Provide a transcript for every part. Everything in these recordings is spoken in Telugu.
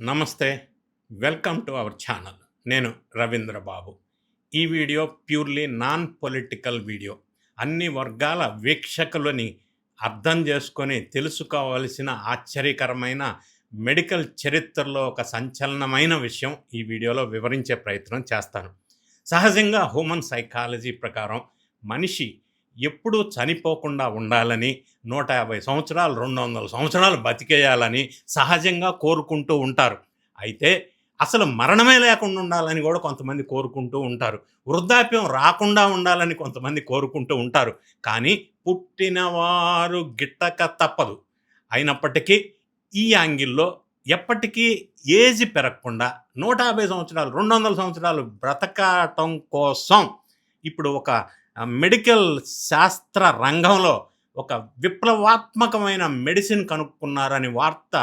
నమస్తే. Welcome to our channel. నేను రవీంద్ర బాబు. ఈ video purely non political video. అన్ని వర్గాల వీక్షకులని అర్థం చేసుకొని తెలుసుకోవాల్సిన ఆశ్చర్యకరమైన మెడికల్ చరిత్రలో ఒక సంచలనమైన విషయం ఈ వీడియోలో వివరించే ప్రయత్నం చేస్తాను. సహజంగా హ్యూమన్ సైకాలజీ ప్రకారం మనిషి ఎప్పుడూ చనిపోకుండా ఉండాలని, 150 సంవత్సరాలు, 200 సంవత్సరాలు బతికేయాలని సహజంగా కోరుకుంటూ ఉంటారు. అయితే అసలు మరణమే లేకుండా ఉండాలని కూడా కొంతమంది కోరుకుంటూ ఉంటారు. వృద్ధాప్యం రాకుండా ఉండాలని కొంతమంది కోరుకుంటూ ఉంటారు. కానీ పుట్టినవారు గిట్టక తప్పదు. అయినప్పటికీ ఈ యాంగిల్‌లో ఎప్పటికీ ఏజ్ పెరగకుండా 150 సంవత్సరాలు, 200 సంవత్సరాలు బ్రతకటం కోసం ఇప్పుడు ఒక మెడికల్ శాస్త్ర రంగంలో ఒక విప్లవాత్మకమైన మెడిసిన్ కనుక్కున్నారని వార్త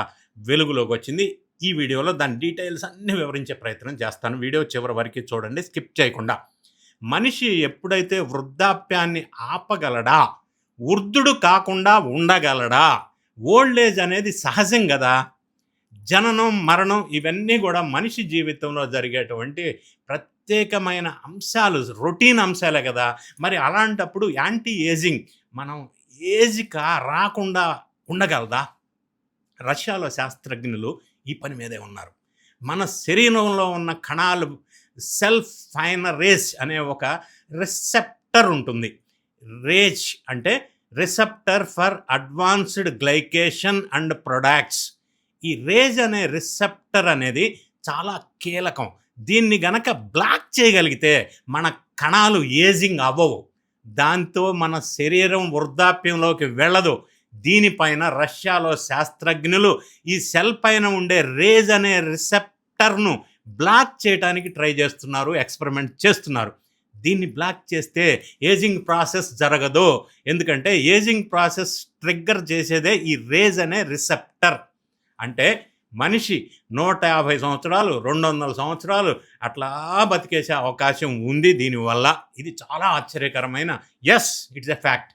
వెలుగులోకి వచ్చింది. ఈ వీడియోలో దాని డీటెయిల్స్ అన్నీ వివరించే ప్రయత్నం చేస్తాను. వీడియో చివరి వరకు చూడండి, స్కిప్ చేయకుండా. మనిషి ఎప్పుడైతే వృద్ధాప్యాన్ని ఆపగలడా, వృద్ధుడు కాకుండా ఉండగలడా? ఓల్డ్ ఏజ్ అనేది సహజం కదా. జననం, మరణం ఇవన్నీ కూడా మనిషి జీవితంలో జరిగేటువంటి ప్రత్యేకమైన అంశాలు, రొటీన్ అంశాలే కదా. మరి అలాంటప్పుడు యాంటీ ఏజింగ్ మనం రాకుండా ఉండగలదా? రష్యాలో శాస్త్రజ్ఞులు ఈ పని మీదే ఉన్నారు. మన శరీరంలో ఉన్న కణాలు సెల్ఫైనరేజ్ అనే ఒక రిసెప్టర్ ఉంటుంది. రేజ్ అంటే receptor for advanced glycation and products. ఈ రేజ్ అనే రిసెప్టర్ అనేది చాలా కీలకం. దీన్ని గనక బ్లాక్ చేయగలిగితే మన కణాలు ఏజింగ్ అవ్వవు. దాంతో మన శరీరం వృద్ధాప్యంలోకి వెళ్ళదు. దీనిపైన రష్యాలో శాస్త్రజ్ఞులు ఈ సెల్ పైన ఉండే రేజ్ అనే రిసెప్టర్ను బ్లాక్ చేయడానికి ట్రై చేస్తున్నారు, ఎక్స్పెరిమెంట్ చేస్తున్నారు. దీన్ని బ్లాక్ చేస్తే ఏజింగ్ ప్రాసెస్ జరగదు. ఎందుకంటే ఏజింగ్ ప్రాసెస్ ట్రిగ్గర్ చేసేదే ఈ రేజ్ అనే రిసెప్టర్. అంటే మనిషి 150 సంవత్సరాలు, 200 సంవత్సరాలు అట్లా బతికేసే అవకాశం ఉంది దీనివల్ల. ఇది చాలా ఆశ్చర్యకరమైన ఇట్స్ ఎ ఫ్యాక్ట్.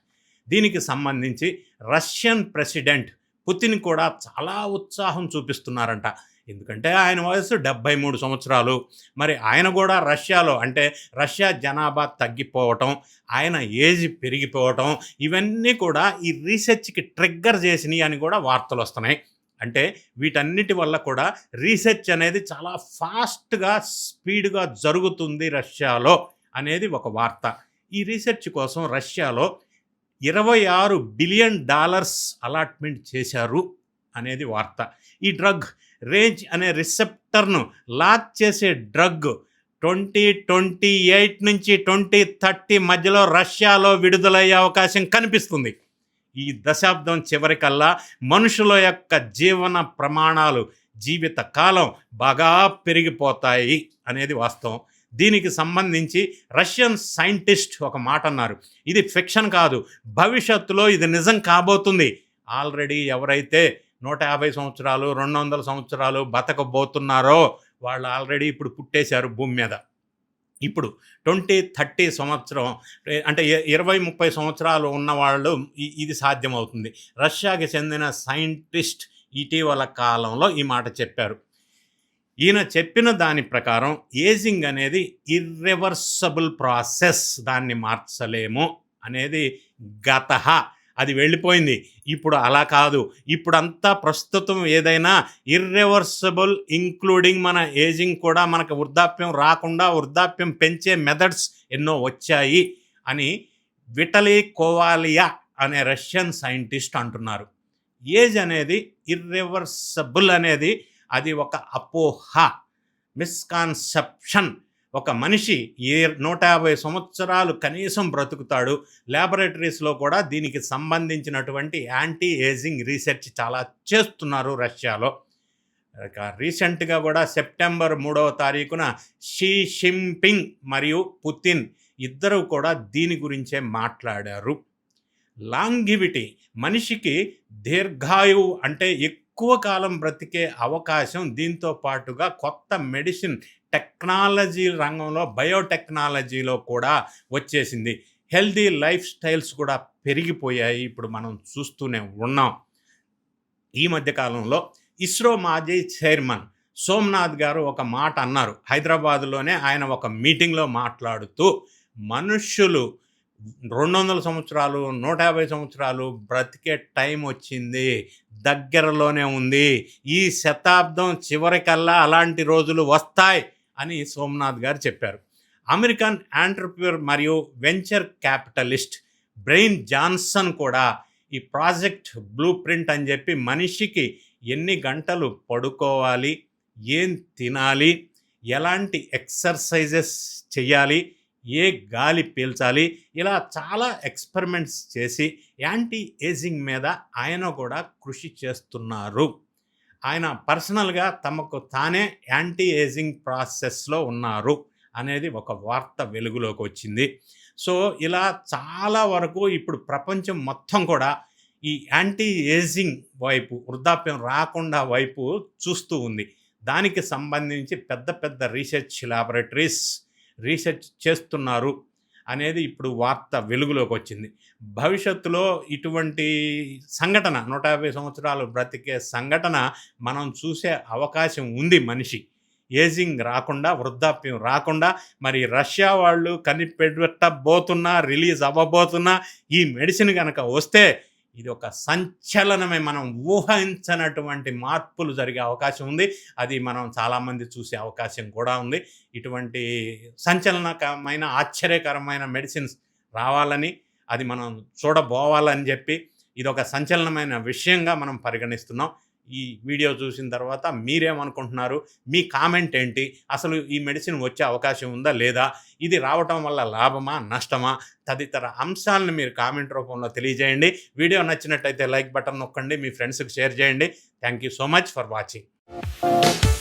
దీనికి సంబంధించి రష్యన్ ప్రెసిడెంట్ పుతిన్ కూడా చాలా ఉత్సాహం చూపిస్తున్నారంట. ఎందుకంటే ఆయన వయసు 73 సంవత్సరాలు. మరి ఆయన కూడా రష్యాలో, అంటే రష్యా జనాభా తగ్గిపోవటం, ఆయన ఏజ్ పెరిగిపోవటం, ఇవన్నీ కూడా ఈ రీసెర్చ్కి ట్రిగ్గర్ చేసినాయి అని కూడా వార్తలు వస్తున్నాయి. అంటే వీటన్నిటి వల్ల కూడా రీసెర్చ్ అనేది చాలా ఫాస్ట్గా, స్పీడ్గా జరుగుతుంది రష్యాలో అనేది ఒక వార్త. ఈ రీసెర్చ్ కోసం రష్యాలో $26 బిలియన్ అలాట్మెంట్ చేశారు అనేది వార్త. ఈ డ్రగ్ రేంజ్ అనే రిసెప్టర్ను లాక్ చేసే డ్రగ్ 2028 నుంచి 2030 మధ్యలో రష్యాలో విడుదలయ్యే అవకాశం కనిపిస్తుంది. ఈ దశాబ్దం చివరికల్లా మనుషుల యొక్క జీవన ప్రమాణాలు, జీవిత కాలం బాగా పెరిగిపోతాయి అనేది వాస్తవం. దీనికి సంబంధించి రష్యన్ సైంటిస్ట్ ఒక మాట అన్నారు. ఇది ఫిక్షన్ కాదు, భవిష్యత్తులో ఇది నిజం కాబోతుంది. ఆల్రెడీ ఎవరైతే 150 సంవత్సరాలు, 200 సంవత్సరాలు బతకబోతున్నారో వాళ్ళు ఆల్రెడీ ఇప్పుడు పుట్టేశారు భూమి మీద. ఇప్పుడు 2030 సంవత్సరం అంటే 20-30 సంవత్సరాలు ఉన్నవాళ్ళు ఇది సాధ్యమవుతుంది. రష్యాకి చెందిన సైంటిస్ట్ ఇటీవల కాలంలో ఈ మాట చెప్పారు. ఈయన చెప్పిన దాని ప్రకారం ఏజింగ్ అనేది ఇర్రివర్సబుల్ ప్రాసెస్, దాన్ని మార్చలేము అనేది గతహ, అది వెళ్ళిపోయింది. ఇప్పుడు అలా కాదు. ఇప్పుడంతా ప్రస్తుతం ఏదైనా ఇర్రివర్సబుల్, ఇంక్లూడింగ్ మన ఏజింగ్ కూడా. మనకు వృద్ధాప్యం రాకుండా వృద్ధాప్యం పెంచే మెథడ్స్ ఎన్నో వచ్చాయి అని విటలీ కోవాలియా అనే రష్యన్ సైంటిస్ట్ అంటున్నారు. ఏజ్ అనేది ఇర్రివర్సబుల్ అనేది అది ఒక అపోహ, మిస్కాన్సెప్షన్. ఒక మనిషి 150 సంవత్సరాలు కనీసం బ్రతుకుతాడు. ల్యాబొరేటరీస్లో కూడా దీనికి సంబంధించినటువంటి యాంటీ ఏజింగ్ రీసెర్చ్ చాలా చేస్తున్నారు రష్యాలో. రీసెంట్గా కూడా సెప్టెంబర్ 3వ తారీఖున షీ జిన్పింగ్ మరియు పుతిన్ ఇద్దరు కూడా దీని గురించే మాట్లాడారు. లాంగివిటీ, మనిషికి దీర్ఘాయువు అంటే ఎక్కువ కాలం బ్రతికే అవకాశం, దీంతో పాటుగా కొత్త మెడిసిన్ టెక్నాలజీ రంగంలో, బయోటెక్నాలజీలో కూడా వచ్చేసింది. హెల్దీ లైఫ్ స్టైల్స్ కూడా పెరిగిపోయాయి. ఇప్పుడు మనం చూస్తూనే ఉన్నాం. ఈ మధ్యకాలంలో ఇస్రో మాజీ చైర్మన్ సోమనాథ్ గారు ఒక మాట అన్నారు. హైదరాబాద్‌లోనే ఆయన ఒక మీటింగ్‌లో మాట్లాడుతూ, మనుష్యులు 200 సంవత్సరాలు, 150 సంవత్సరాలు బ్రతికే టైం వచ్చింది. దగ్గరలోనే ఉంది. ఈ శతాబ్దం చివరికల్లా అలాంటి రోజులు వస్తాయి అని సోమనాథ్ గారు చెప్పారు. అమెరికన్ ఎంటర్‌ప్రెన్యూర్ మరియు వెంచర్ క్యాపిటలిస్ట్ బ్రెయిన్ జాన్సన్ కూడా ఈ ప్రాజెక్ట్ బ్లూ ప్రింట్ అని చెప్పి మనిషికి ఎన్ని గంటలు పడుకోవాలి, ఏం తినాలి, ఎలాంటి ఎక్సర్సైజెస్ చేయాలి, ఏ గాలి పీల్చాలి, ఇలా చాలా ఎక్స్పెరిమెంట్స్ చేసి యాంటీ ఏజింగ్ మీద ఆయన కూడా కృషి చేస్తున్నారు. ఆయన పర్సనల్గా తమకు తానే యాంటీ ఏజింగ్ ప్రాసెస్లో ఉన్నారు అనేది ఒక వార్త వెలుగులోకి వచ్చింది. సో ఇలా చాలా వరకు ఇప్పుడు ప్రపంచం మొత్తం కూడా ఈ యాంటీ ఏజింగ్ వైపు, వృద్ధాప్యం రాకుండా వైపు చూస్తూ ఉంది. దానికి సంబంధించి పెద్ద పెద్ద రీసెర్చ్ ల్యాబొరేటరీస్ రీసెర్చ్ చేస్తున్నారు అనేది ఇప్పుడు వార్త వెలుగులోకి వచ్చింది. భవిష్యత్తులో ఇటువంటి సంఘటన 150 సంవత్సరాలు బ్రతికే సంఘటన మనం చూసే అవకాశం ఉంది. మనిషి ఏజింగ్ రాకుండా, వృద్ధాప్యం రాకుండా మరి రష్యా వాళ్ళు కనిపెట్టబోతున్నా, రిలీజ్ అవ్వబోతున్నా ఈ మెడిసిన్ కనుక వస్తే ఇది ఒక సంచలనమే. మనం ఊహించనటువంటి మార్పులు జరిగే అవకాశం ఉంది. అది మనం చాలామంది చూసే అవకాశం కూడా ఉంది. ఇటువంటి సంచలనకరమైన, ఆశ్చర్యకరమైన మెడిసిన్స్ రావాలని, అది మనం చూడబోవాలని చెప్పి ఇదొక సంచలనమైన విషయంగా మనం పరిగణిస్తున్నాం. ఈ వీడియో చూసిన తర్వాత మీరేమనుకుంటున్నారు? మీ కామెంట్ ఏంటి? అసలు ఈ మెడిసిన్ వచ్చే అవకాశం ఉందా లేదా? ఇది రావటం వల్ల లాభమా, నష్టమా? తదితర అంశాలను మీరు కామెంట్ రూపంలో తెలియజేయండి. వీడియో నచ్చినట్టయితే లైక్ బటన్ నొక్కండి, మీ ఫ్రెండ్స్కి షేర్ చేయండి. Thank you so much for watching.